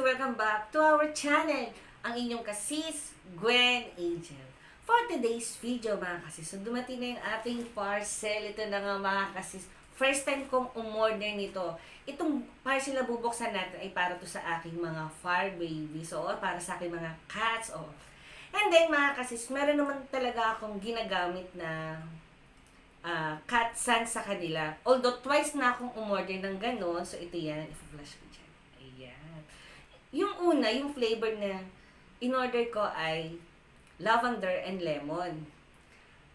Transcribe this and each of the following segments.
welcome back to our channel, ang inyong kasis, Gwen Angel. For today's video mga kasis, so dumating na yung ating parcel. Ito na nga mga kasis, first time kong umorder nito. Itong parcel na bubuksan natin ay para to sa aking mga fur babies, o para sa aking mga cats. And then mga kasis, meron naman talaga akong ginagamit na cat sand sa kanila. Although twice na akong umorder ng ganon. So ito yan, i-flash ko dyan. Ayan. Yung una, yung flavor na in-order ko ay lavender and lemon.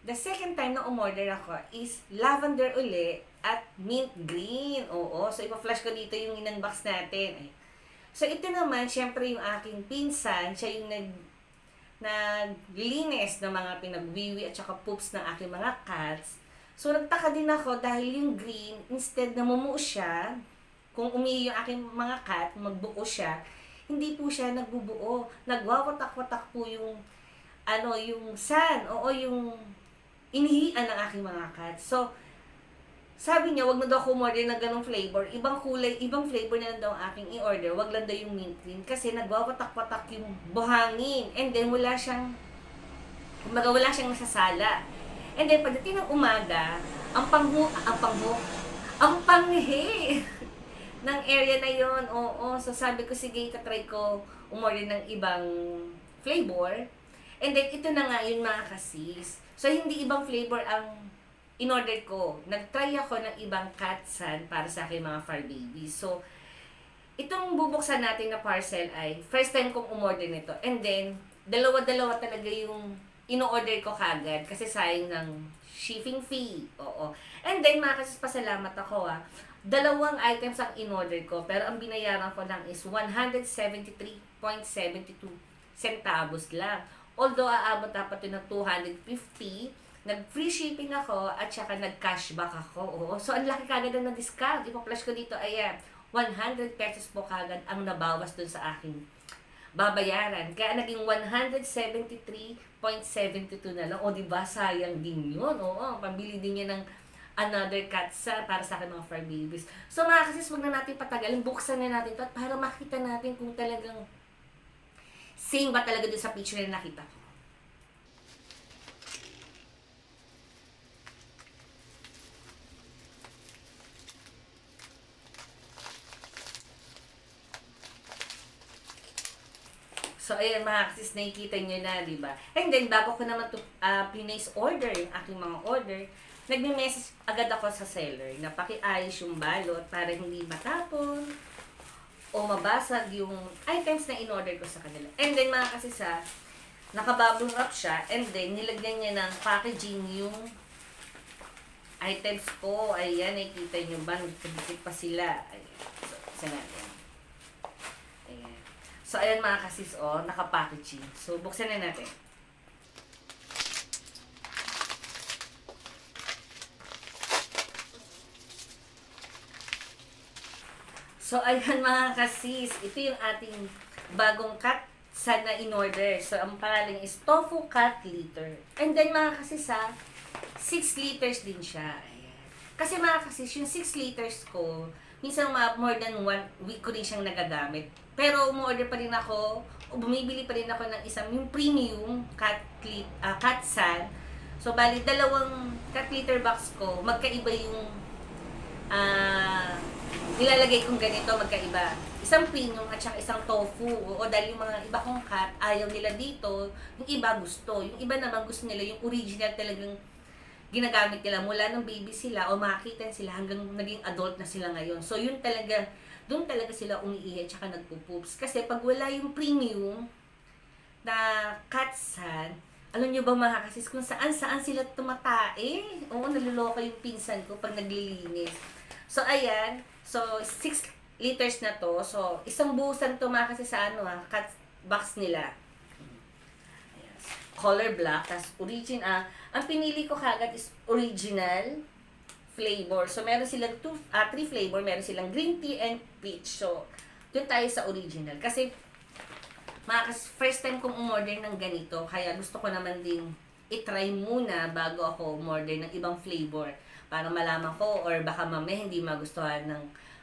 The second time na umorder ako is lavender uli at mint green. Oo. So ipa-flash ko dito yung in-unbox natin. So ito naman, syempre yung aking pinsan, siya yung naglinis ng mga pinagwiwi at saka poops ng aking mga cats. So, nagtaka din ako dahil yung green, instead na mumuo siya, kung umihi yung aking mga cat, magbuo siya, hindi po siya nagbubuo. Nagwawatak-watak po yung, yung sand, yung inihian ng aking mga cat. So, sabi niya, wag na daw ako umorder ng ganong flavor. Ibang kulay, ibang flavor na lang daw ang aking i-order. Wag lang daw yung mint green kasi nagwawatak-watak yung buhangin. And then, wala siyang nasasala. And then, pagdating ng umaga, ang panghi ng area na yon. Oo. So, sabi ko, sige, tatry ko umorder ng ibang flavor. And then, ito na nga yun mga kasis. So, hindi ibang flavor ang in-order ko. Nag-try ako ng ibang cat sand para sa aking mga fur babies. So, itong bubuksan natin na parcel ay first time kong umorder nito. And then, dalawa-dalawa talaga yung ino-order ko kagad kasi sayang ng shipping fee. Oo. And then, mga kasis, pasalamat ako Dalawang items ang in-order ko, pero ang binayaran ko lang is 173.72 centavos lang. Although, aabot dapat yun ng 250, nag-free shipping ako at saka nag-cashback ako. Oo. So, ang laki kagad na discount. Ipa-flash ko dito, 100 pesos po kagad ang nabawas dun sa aking babayaran. Kaya naging 173.72 na lang. O, diba? Sayang din yun. Oo, pambili din niya ng another cat para sa akin mga fur babies. So, mga kasis, wag na natin patagalin. Buksan na natin ito at para makita natin kung talagang same ba talaga dun sa picture na nakita ko. So, ayan mga kasis, nakikita nyo na, di ba? And then, bago ko naman to place order, yung aking mga order, nagme-message agad ako sa seller na pakiayos yung balot para hindi matapon o mabasag yung items na in-order ko sa kanila. And then, mga kasis, nakabubble wrap siya, and then, nilagyan niya ng packaging yung items ko. Ayan, nakikita nyo ba? Nagkabikit pa sila. Ayan. So, isa natin. Ayan. So, ayan mga kasis, naka-packaging. So, buksan na natin. So, ayan mga kasis, ito yung ating bagong cat sand na in-order. So, ang pangalan is Tofu Cat Litter. And then mga kasis 6 liters din siya. Ayan. Kasi mga kasis, yung 6 liters ko, minsan more than 1 week ko rin siyang nagagamit. Pero umorder pa rin ako, o bumibili pa rin ako ng isang yung premium cat sand. So, bali, dalawang cat litter box ko, magkaiba yung nilalagay kong ganito, magkaiba. Isang premium at saka isang tofu. O dahil yung mga iba kong cat, ayaw nila dito, yung iba gusto. Yung iba naman gusto nila yung original talagang ginagamit nila mula nung baby sila o makakita sila hanggang naging adult na sila ngayon. So, yun talaga, doon talaga sila umiihi at saka nagpupoops. Kasi pag wala yung premium na cat sand, alam nyo ba mga kasis kung saan-saan sila tumatae? Oo, naluloka yung pinsan ko pag naglilinis. So, ayan. So, 6 liters na to. So, isang buhusan to mga kasis sa cat box nila. Ayan. Color black. Tapos, ang pinili ko kagad is original flavor. So, meron silang 3 flavor. Meron silang green tea and peach. So, dun tayo sa original. Kasi, first time kong umorder ng ganito. Kaya gusto ko naman din i-try muna bago ako umorder ng ibang flavor. Para malaman ko or baka mamaya hindi magustuhan ng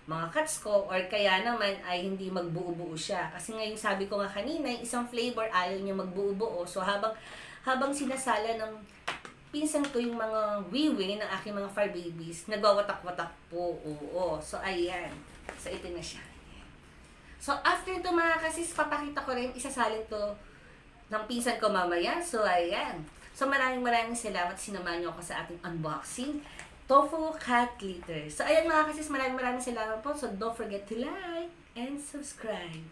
mga cats ko, or kaya naman ay hindi magbuo-buo siya. Kasi ngayon sabi ko nga kanina, yung isang flavor ayaw niya magbuo-buo. So habang sinasala ng pinsan ko yung mga wiwi ng aking mga fur babies, nagwawatak-watak po. Oo. So ayan. So ito na siya. So after ito mga kasis, papakita ko rin, isasalin to ng pinsan ko mamaya. So ayan. So maraming salamat, sinamahan niyo ako sa ating unboxing tofu cat litter. So ayan mga kasis, maraming salamat po. So don't forget to like and subscribe.